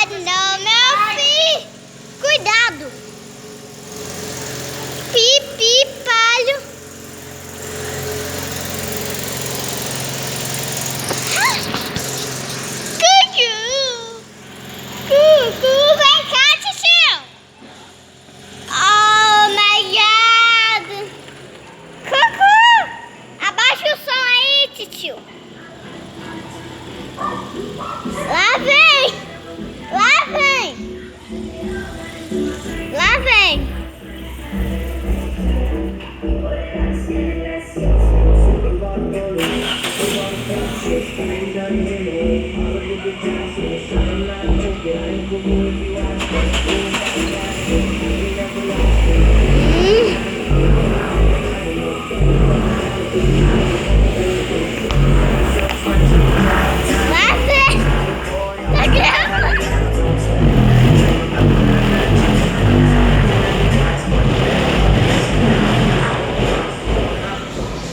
não, meu filho. Cuidado. Pipi, palho. Cucu. Cucu, vem cá, tio. Oh, my God. Cucu, abaixa o som aí, tio. Lá vem. Lá vem. Lá vem.